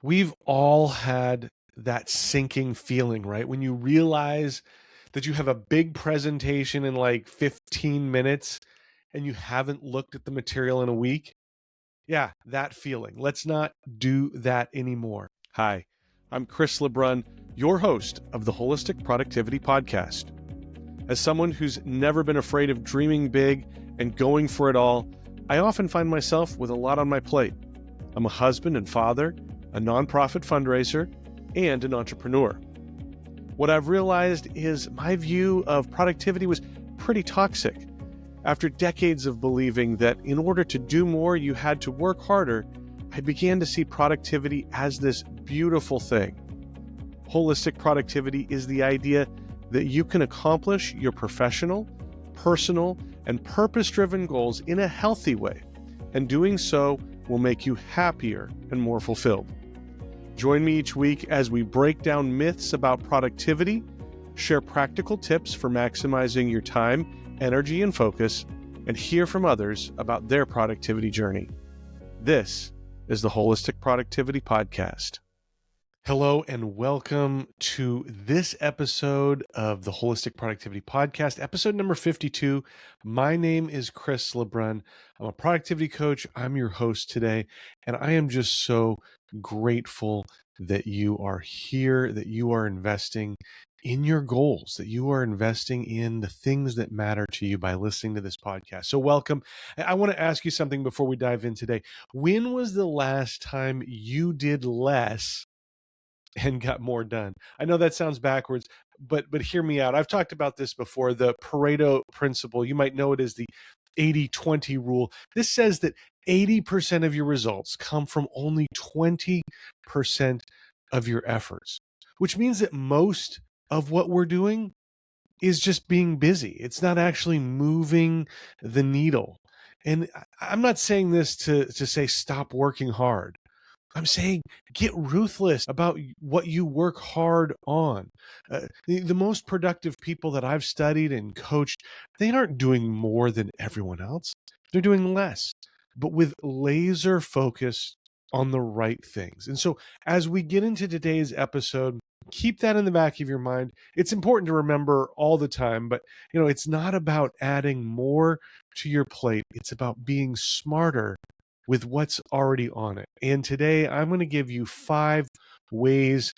We've all had that sinking feeling, right? When you realize that you have a big presentation in like 15 minutes and you haven't looked at the material in a week. Yeah, that feeling. Let's not do that anymore. Hi, I'm Chris LeBrun, your host of the Wholistic Productivity Podcast. As someone who's never been afraid of dreaming big and going for it all, I often find myself with a lot on my plate. I'm a husband and father, a nonprofit fundraiser, and an entrepreneur. What I've realized is my view of productivity was pretty toxic. After decades of believing that in order to do more, you had to work harder, I began to see productivity as this beautiful thing. Holistic productivity is the idea that you can accomplish your professional, personal, and purpose-driven goals in a healthy way, and doing so will make you happier and more fulfilled. Join me each week as we break down myths about productivity, share practical tips for maximizing your time, energy, and focus, and hear from others about their productivity journey. This is the Wholistic Productivity Podcast. Hello and welcome to this episode of the Wholistic Productivity Podcast, episode number 52. My name is Chris LeBrun. I'm a productivity coach. I'm your host today, and I am just so grateful that you are here, that you are investing in your goals, that you are investing in the things that matter to you by listening to this podcast. So welcome. I want to ask you something before we dive in today. When was the last time you did less and got more done? I know that sounds backwards, but hear me out. I've talked about this before, the Pareto principle. You might know it as the 80-20 rule. This says that 80% of your results come from only 20% of your efforts, which means that most of what we're doing is just being busy. It's not actually moving the needle. And I'm not saying this to say stop working hard. I'm saying get ruthless about what you work hard on. The most productive people that I've studied and coached, they aren't doing more than everyone else. They're doing less, but with laser focus on the right things. And so as we get into today's episode, keep that in the back of your mind. It's important to remember all the time, but it's not about adding more to your plate. It's about being smarter with what's already on it. And today I'm going to give you 5 ways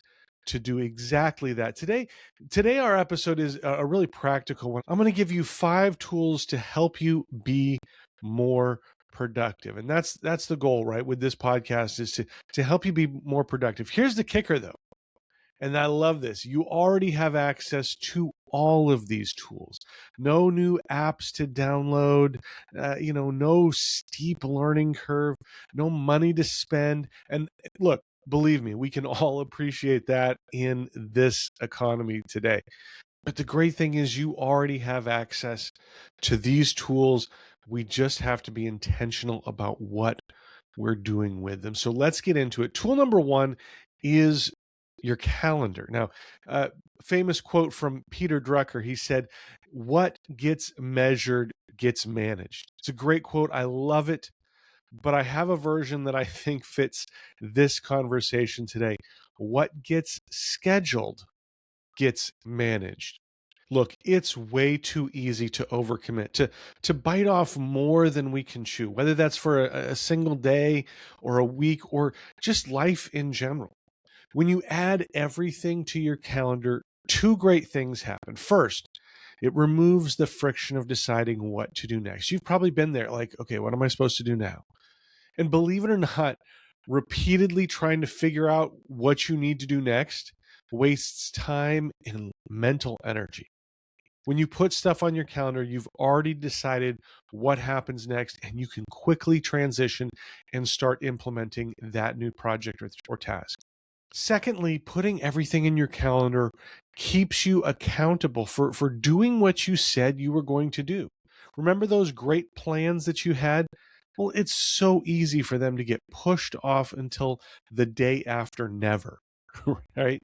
to do exactly that. Today our episode is a really practical one. I'm going to give you 5 tools to help you be more productive. And that's the goal, right? With this podcast is to help you be more productive. Here's the kicker though. And I love this. You already have access to all of these tools. No new apps to download, no steep learning curve, no money to spend. And look, believe me, we can all appreciate that in this economy today. But the great thing is you already have access to these tools. We just have to be intentional about what we're doing with them. So let's get into it. Tool number 1 is your calendar. Now, famous quote from Peter Drucker, he said, "What gets measured gets managed." It's a great quote. I love it, but I have a version that I think fits this conversation today. What gets scheduled gets managed. Look, it's way too easy to overcommit, to bite off more than we can chew, whether that's for a single day or a week or just life in general. When you add everything to your calendar, 2 great things happen. First, it removes the friction of deciding what to do next. You've probably been there, like, okay, what am I supposed to do now? And believe it or not, repeatedly trying to figure out what you need to do next wastes time and mental energy. When you put stuff on your calendar, you've already decided what happens next, and you can quickly transition and start implementing that new project or task. Secondly, putting everything in your calendar keeps you accountable for doing what you said you were going to do. Remember those great plans that you had? Well, it's so easy for them to get pushed off until the day after never, right?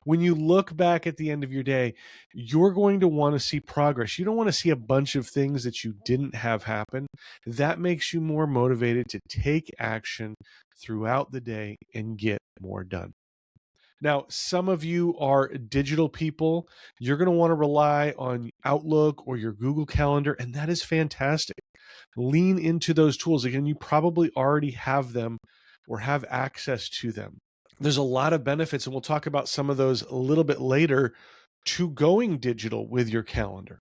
When you look back at the end of your day, you're going to want to see progress. You don't want to see a bunch of things that you didn't have happen. That makes you more motivated to take action throughout the day and get more done. Now, some of you are digital people. You're going to want to rely on Outlook or your Google Calendar, and that is fantastic. Lean into those tools. Again, you probably already have them or have access to them. There's a lot of benefits, and we'll talk about some of those a little bit later, to going digital with your calendar.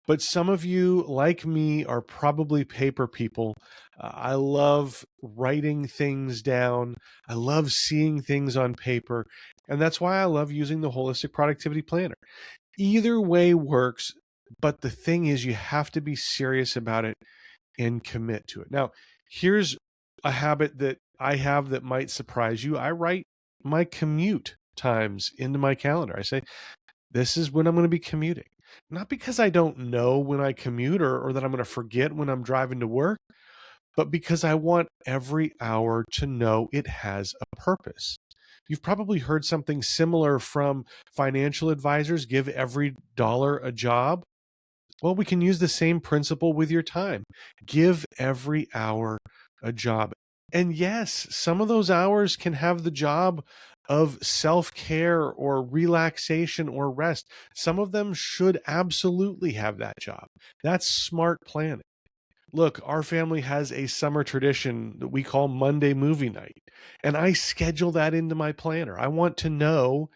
But some of you, like me, are probably paper people. I love writing things down. I love seeing things on paper. And that's why I love using the Holistic Productivity Planner. Either way works, but the thing is, you have to be serious about it and commit to it. Now, here's a habit that I have that might surprise you. I write my commute times into my calendar. I say, this is when I'm going to be commuting. Not because I don't know when I commute or that I'm going to forget when I'm driving to work, but because I want every hour to know it has a purpose. You've probably heard something similar from financial advisors: give every dollar a job. Well, we can use the same principle with your time. Give every hour a job. And yes, some of those hours can have the job of self-care or relaxation or rest. Some of them should absolutely have that job. That's smart planning. Look, our family has a summer tradition that we call Monday movie night, and I schedule that into my planner. I want to know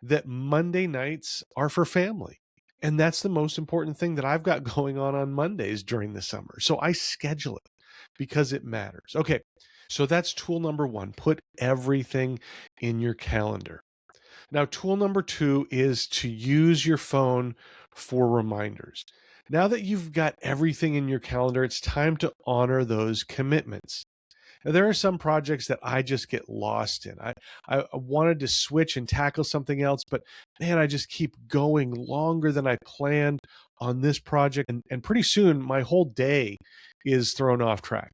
that Monday nights are for family. And that's the most important thing that I've got going on Mondays during the summer. So I schedule it because it matters. Okay, so that's tool number one. Put everything in your calendar. Now, tool number two is to use your phone for reminders. Now that you've got everything in your calendar, it's time to honor those commitments. Now, there are some projects that I just get lost in. I wanted to switch and tackle something else, but man, I just keep going longer than I planned on this project. And pretty soon, my whole day is thrown off track.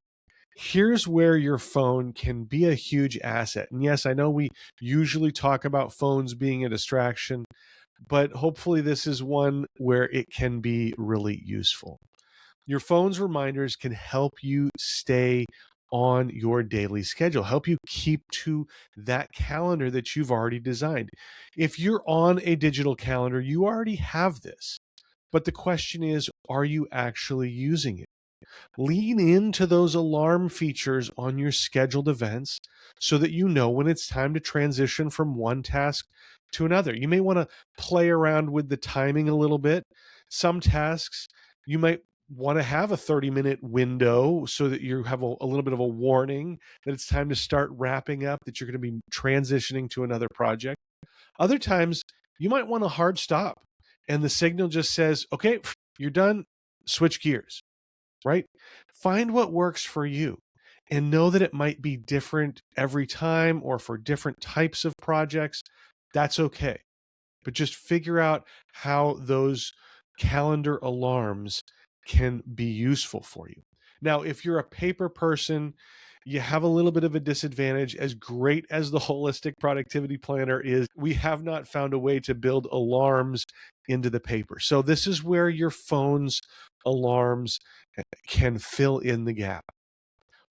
Here's where your phone can be a huge asset. And yes, I know we usually talk about phones being a distraction, but hopefully this is one where it can be really useful. Your phone's reminders can help you stay on your daily schedule, help you keep to that calendar that you've already designed. If you're on a digital calendar, you already have this. But the question is, are you actually using it? Lean into those alarm features on your scheduled events so that you know when it's time to transition from one task to another. You may want to play around with the timing a little bit. Some tasks you might want to have a 30-minute window so that you have a little bit of a warning that it's time to start wrapping up, that you're going to be transitioning to another project. Other times, you might want a hard stop and the signal just says, okay, you're done, switch gears, right? Find what works for you and know that it might be different every time or for different types of projects. That's okay. But just figure out how those calendar alarms can be useful for you. Now, if you're a paper person, you have a little bit of a disadvantage. As great as the Holistic Productivity Planner is, we have not found a way to build alarms into the paper. So this is where your phone's alarms can fill in the gap.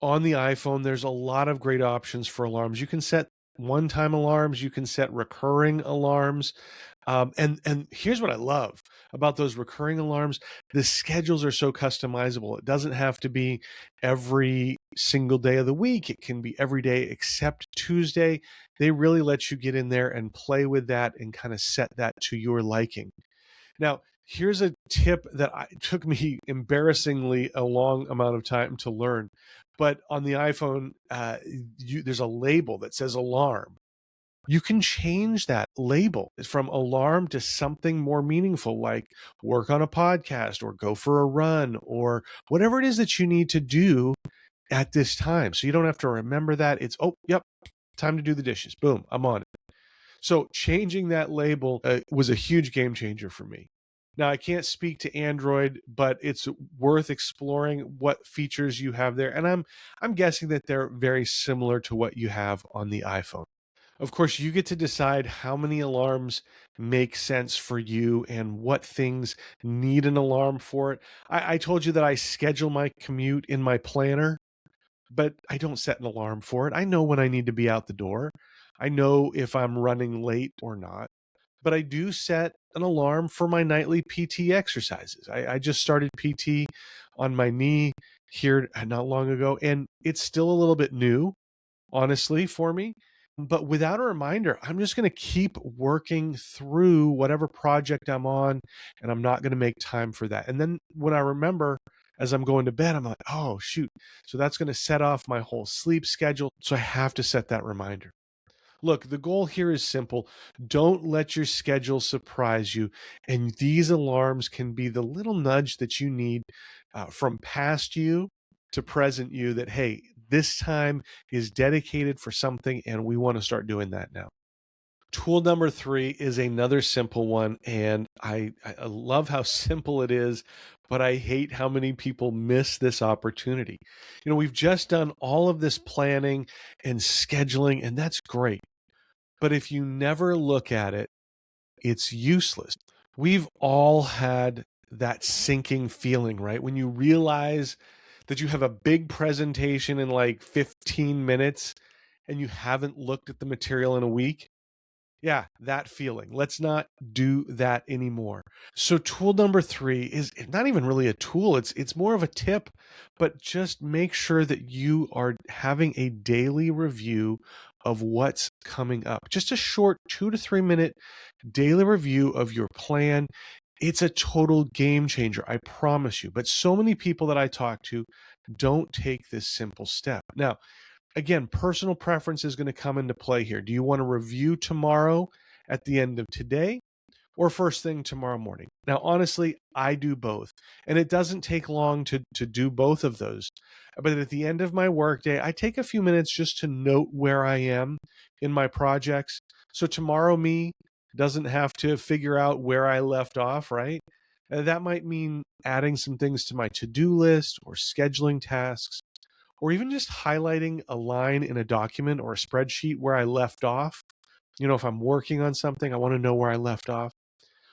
On the iPhone, there's a lot of great options for alarms. You can set one-time alarms. You can set recurring alarms. And here's what I love about those recurring alarms. The schedules are so customizable. It doesn't have to be every single day of the week. It can be every day except Tuesday. They really let you get in there and play with that and kind of set that to your liking. Now, here's a tip that took me embarrassingly a long amount of time to learn. But on the iPhone, there's a label that says alarm. You can change that label from alarm to something more meaningful, like work on a podcast or go for a run or whatever it is that you need to do at this time. So you don't have to remember that. It's, oh, yep, time to do the dishes. Boom, I'm on it. So changing that label was a huge game changer for me. Now, I can't speak to Android, but it's worth exploring what features you have there. And I'm guessing that they're very similar to what you have on the iPhone. Of course, you get to decide how many alarms make sense for you and what things need an alarm for it. I told you that I schedule my commute in my planner, but I don't set an alarm for it. I know when I need to be out the door. I know if I'm running late or not, but I do set an alarm for my nightly PT exercises. I just started PT on my knee here not long ago, and it's still a little bit new, honestly, for me. But without a reminder, I'm just going to keep working through whatever project I'm on, and I'm not going to make time for that. And then when I remember as I'm going to bed, I'm like, oh, shoot. So that's going to set off my whole sleep schedule. So I have to set that reminder. Look, the goal here is simple. Don't let your schedule surprise you. And these alarms can be the little nudge that you need from past you to present you that, hey, this time is dedicated for something and we want to start doing that now. Tool number 3 is another simple one. And I love how simple it is, but I hate how many people miss this opportunity. We've just done all of this planning and scheduling, and that's great. But if you never look at it, it's useless. We've all had that sinking feeling, right? When you realize that you have a big presentation in like 15 minutes and you haven't looked at the material in a week. Yeah, that feeling. Let's not do that anymore. So tool number 3 is not even really a tool. It's more of a tip, but just make sure that you are having a daily review of what's coming up. Just a short 2 to 3 minute daily review of your plan. It's a total game changer, I promise you. But so many people that I talk to don't take this simple step. Now, again, personal preference is going to come into play here. Do you want to review tomorrow at the end of today or first thing tomorrow morning? Now, honestly, I do both. And it doesn't take long to do both of those. But at the end of my workday, I take a few minutes just to note where I am in my projects. So tomorrow, me doesn't have to figure out where I left off, right? That might mean adding some things to my to-do list or scheduling tasks, or even just highlighting a line in a document or a spreadsheet where I left off. If I'm working on something, I want to know where I left off.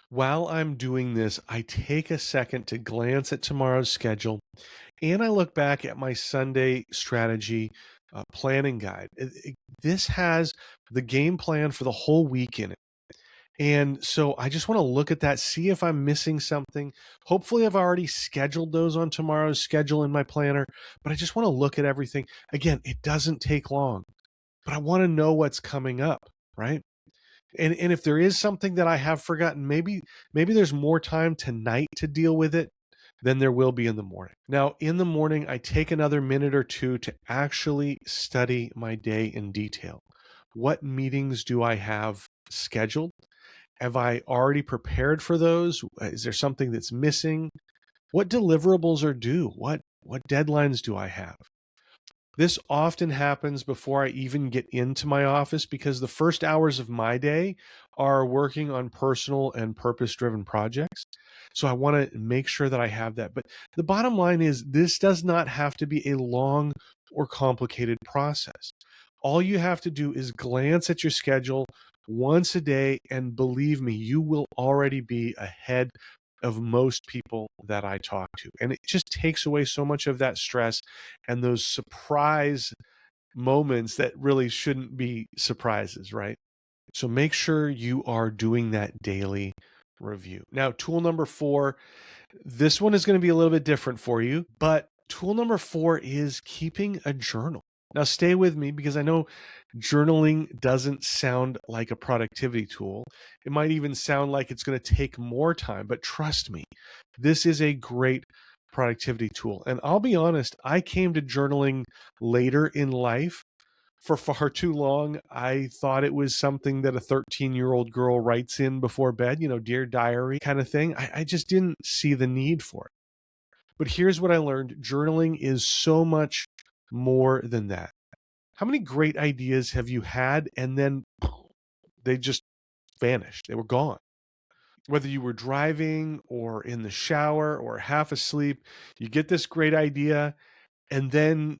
While I'm doing this, I take a second to glance at tomorrow's schedule and I look back at my Sunday strategy planning guide. This has the game plan for the whole week in it. And so I just want to look at that, see if I'm missing something. Hopefully, I've already scheduled those on tomorrow's schedule in my planner, but I just want to look at everything. Again, it doesn't take long, but I want to know what's coming up, right? And if there is something that I have forgotten, maybe there's more time tonight to deal with it than there will be in the morning. Now, in the morning, I take another minute or two to actually study my day in detail. What meetings do I have scheduled? Have I already prepared for those? Is there something that's missing? What deliverables are due? What deadlines do I have? This often happens before I even get into my office because the first hours of my day are working on personal and purpose-driven projects. So I want to make sure that I have that. But the bottom line is this does not have to be a long or complicated process. All you have to do is glance at your schedule once a day, and believe me, you will already be ahead of most people that I talk to. And it just takes away so much of that stress and those surprise moments that really shouldn't be surprises, right? So make sure you are doing that daily review. Now, tool number 4, this one is going to be a little bit different for you, but tool number 4 is keeping a journal. Now, stay with me because I know journaling doesn't sound like a productivity tool. It might even sound like it's going to take more time, but trust me, this is a great productivity tool. And I'll be honest, I came to journaling later in life. For far too long, I thought it was something that a 13-year-old girl writes in before bed, Dear Diary kind of thing. I just didn't see the need for it. But here's what I learned. Journaling is so much more than that. How many great ideas have you had and then they just vanished? They were gone. Whether you were driving or in the shower or half asleep, you get this great idea and then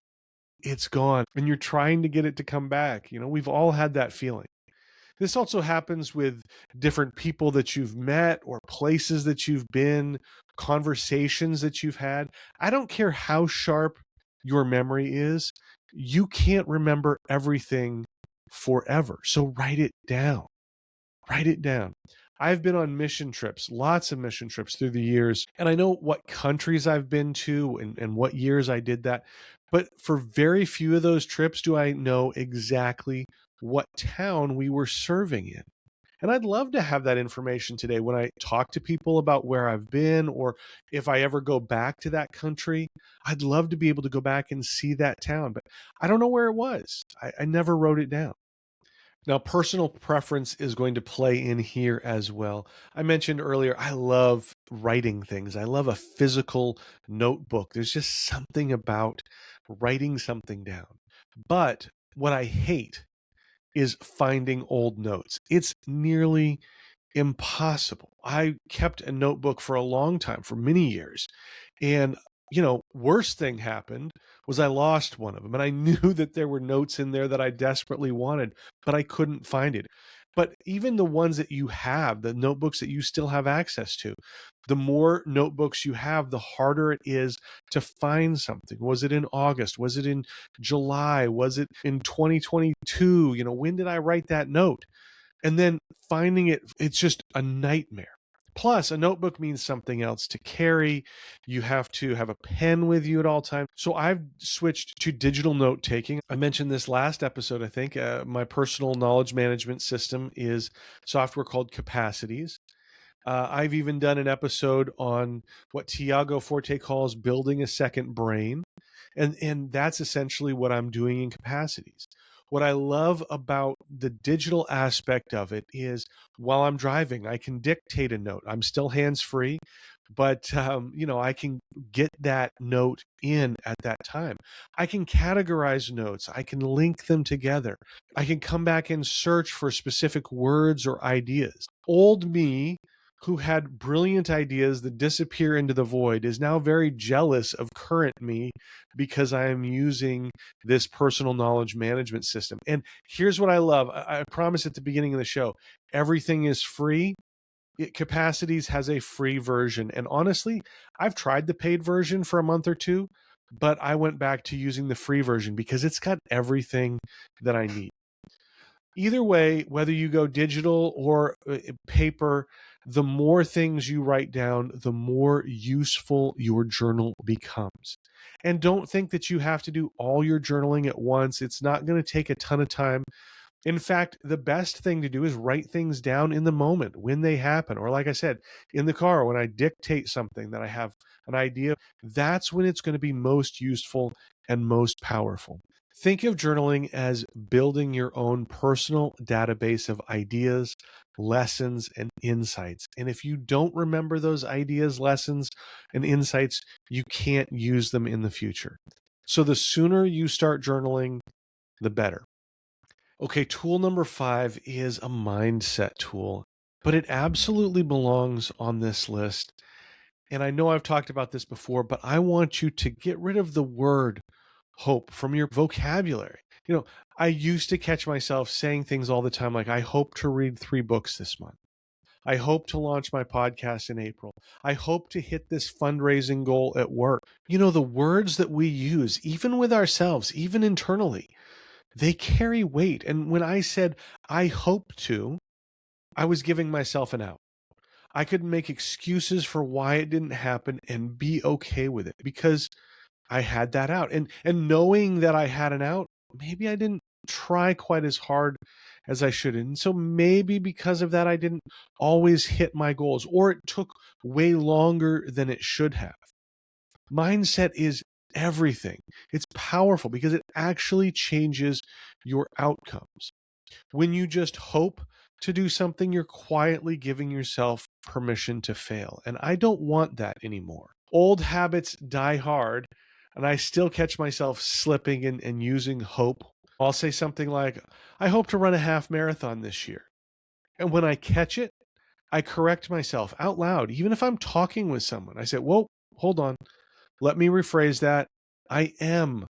it's gone and you're trying to get it to come back. We've all had that feeling. This also happens with different people that you've met or places that you've been, conversations that you've had. I don't care how sharp your memory is, you can't remember everything forever. So write it down. Write it down. I've been on mission trips, lots of mission trips through the years, and I know what countries I've been to and what years I did that. But for very few of those trips do I know exactly what town we were serving in. And I'd love to have that information today when I talk to people about where I've been, or if I ever go back to that country. I'd love to be able to go back and see that town, but I don't know where it was. I never wrote it down. Now, personal preference is going to play in here as well. I mentioned earlier, I love writing things. I love a physical notebook. There's just something about writing something down. But what I hate is finding old notes. It's nearly impossible. I kept a notebook for a long time, for many years. And, worst thing happened was I lost one of them. And I knew that there were notes in there that I desperately wanted, but I couldn't find it. But even the ones that you have, the notebooks that you still have access to, the more notebooks you have, the harder it is to find something. Was it in August? Was it in July? Was it in 2022? When did I write that note? And then finding it, it's just a nightmare. Plus, a notebook means something else to carry. You have to have a pen with you at all times. So I've switched to digital note taking. I mentioned this last episode, I think. My personal knowledge management system is software called Capacities. I've even done an episode on what Tiago Forte calls building a second brain. And that's essentially what I'm doing in Capacities. What I love about the digital aspect of it is while I'm driving, I can dictate a note. I'm still hands-free, but I can get that note in at that time. I can categorize notes. I can link them together. I can come back and search for specific words or ideas. Old me, who had brilliant ideas that disappear into the void, is now very jealous of current me because I am using this personal knowledge management system. And here's what I love. I promised at the beginning of the show, everything is free. Capacities has a free version. And honestly, I've tried the paid version for a month or two, but I went back to using the free version because it's got everything that I need. Either way, whether you go digital or paper, the more things you write down, the more useful your journal becomes. And don't think that you have to do all your journaling at once. It's not going to take a ton of time. In fact, the best thing to do is write things down in the moment when they happen. Or like I said, in the car, when I dictate something that I have an idea, that's when it's going to be most useful and most powerful. Think of journaling as building your own personal database of ideas, lessons, and insights. And if you don't remember those ideas, lessons, and insights, you can't use them in the future. So the sooner you start journaling, the better. Okay, tool number 5 is a mindset tool, but it absolutely belongs on this list. And I know I've talked about this before, but I want you to get rid of the word hope from your vocabulary. I used to catch myself saying things all the time like, I hope to read 3 books this month. I hope to launch my podcast in April. I hope to hit this fundraising goal at work. The words that we use, even with ourselves, even internally, they carry weight. And when I said, I hope to, I was giving myself an out. I could make excuses for why it didn't happen and be okay with it because I had that out. And knowing that I had an out, maybe I didn't try quite as hard as I should. And so maybe because of that, I didn't always hit my goals, or it took way longer than it should have. Mindset is everything. It's powerful because it actually changes your outcomes. When you just hope to do something, you're quietly giving yourself permission to fail. And I don't want that anymore. Old habits die hard, and I still catch myself slipping and using hope. I'll say something like, I hope to run a half marathon this year. And when I catch it, I correct myself out loud. Even if I'm talking with someone, I say, whoa, hold on. Let me rephrase that. I am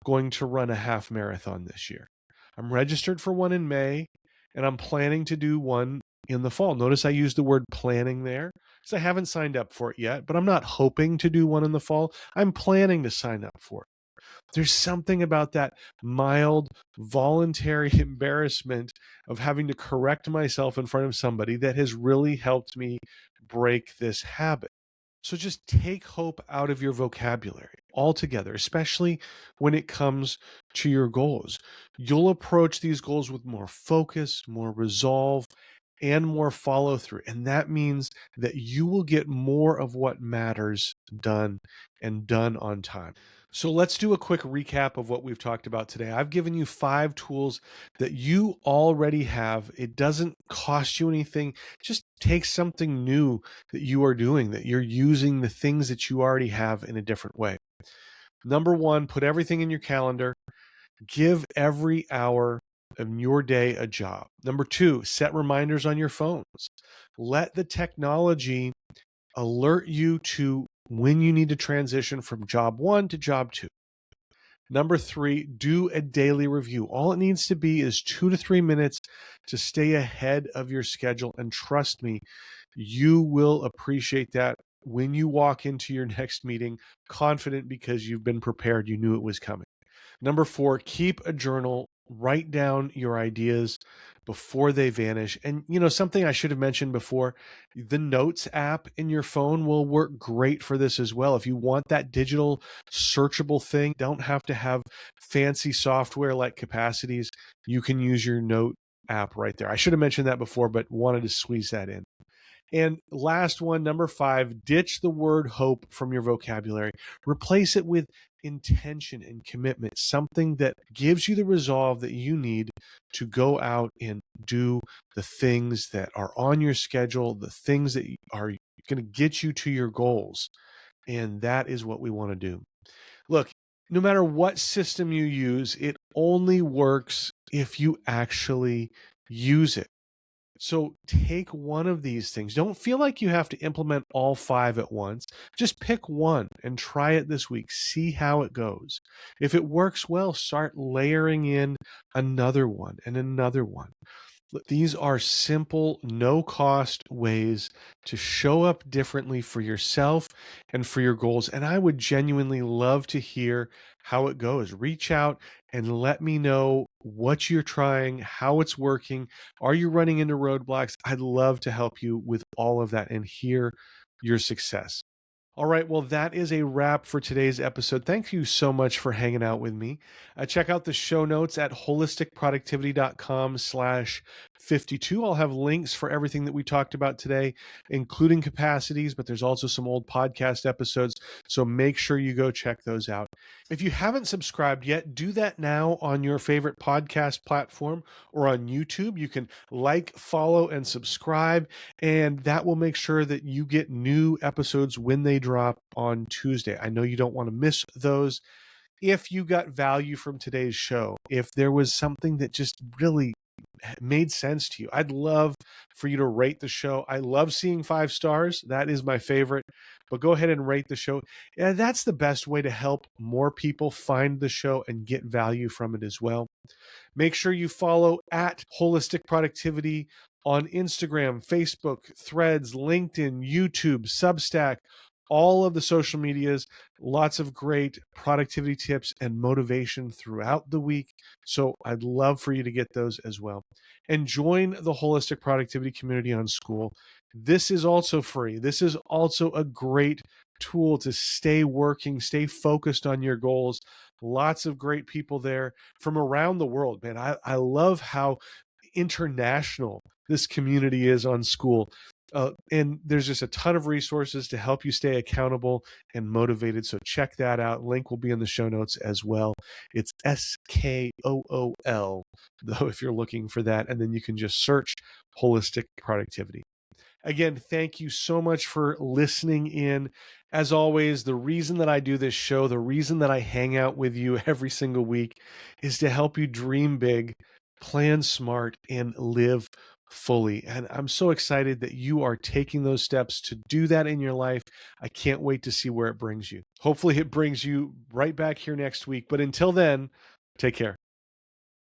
going to run a half marathon this year. I'm registered for one in May, and I'm planning to do one in the fall. Notice I used the word planning there because I haven't signed up for it yet, but I'm not hoping to do one in the fall. I'm planning to sign up for it. There's something about that mild, voluntary embarrassment of having to correct myself in front of somebody that has really helped me break this habit. So just take hope out of your vocabulary altogether, especially when it comes to your goals. You'll approach these goals with more focus, more resolve, and more follow through. And that means that you will get more of what matters done and done on time. So let's do a quick recap of what we've talked about today. I've given you 5 tools that you already have. It doesn't cost you anything. Just take something new that you are doing, that you're using the things that you already have in a different way. Number 1, put everything in your calendar. Give every hour of your day a job. Number 2, set reminders on your phones. Let the technology alert you to when you need to transition from job 1 to job 2. Number 3, do a daily review. All it needs to be is 2 to 3 minutes to stay ahead of your schedule. And trust me, you will appreciate that when you walk into your next meeting confident because you've been prepared. You knew it was coming. Number 4, keep a journal. Write down your ideas before they vanish. And, something I should have mentioned before, the Notes app in your phone will work great for this as well. If you want that digital searchable thing, don't have to have fancy software like Capacities. You can use your Note app right there. I should have mentioned that before, but wanted to squeeze that in. And last one, number 5, ditch the word hope from your vocabulary. Replace it with intention and commitment, something that gives you the resolve that you need to go out and do the things that are on your schedule, the things that are going to get you to your goals. And that is what we want to do. Look, no matter what system you use, it only works if you actually use it. So take one of these things. Don't feel like you have to implement all 5 at once. Just pick one and try it this week. See how it goes. If it works well, start layering in another one and another one. These are simple, no-cost ways to show up differently for yourself and for your goals. And I would genuinely love to hear how it goes. Reach out and let me know what you're trying, how it's working. Are you running into roadblocks? I'd love to help you with all of that and hear your success. All right, well, that is a wrap for today's episode. Thank you so much for hanging out with me. Check out the show notes at holisticproductivity.com/52. I'll have links for everything that we talked about today, including Capacities, but there's also some old podcast episodes, so make sure you go check those out. If you haven't subscribed yet, do that now on your favorite podcast platform or on YouTube. You can like, follow, and subscribe, and that will make sure that you get new episodes when they drop on Tuesday. I know you don't want to miss those. If you got value from today's show, if there was something that just really made sense to you, I'd love for you to rate the show. I love seeing 5 stars. That is my favorite. But go ahead and rate the show. And that's the best way to help more people find the show and get value from it as well. Make sure you follow at Wholistic Productivity on Instagram, Facebook, Threads, LinkedIn, YouTube, Substack, all of the social medias. Lots of great productivity tips and motivation throughout the week. So I'd love for you to get those as well. And join the Holistic Productivity community on School. This is also free. This is also a great tool to stay working, stay focused on your goals. Lots of great people there from around the world, man. I love how international this community is on School. And there's just a ton of resources to help you stay accountable and motivated. So check that out. Link will be in the show notes as well. It's SKOOL, though, if you're looking for that. And then you can just search Holistic Productivity. Again, thank you so much for listening in. As always, the reason that I do this show, the reason that I hang out with you every single week is to help you dream big, plan smart, and live fully. And I'm so excited that you are taking those steps to do that in your life. I can't wait to see where it brings you. Hopefully it brings you right back here next week. But until then, take care.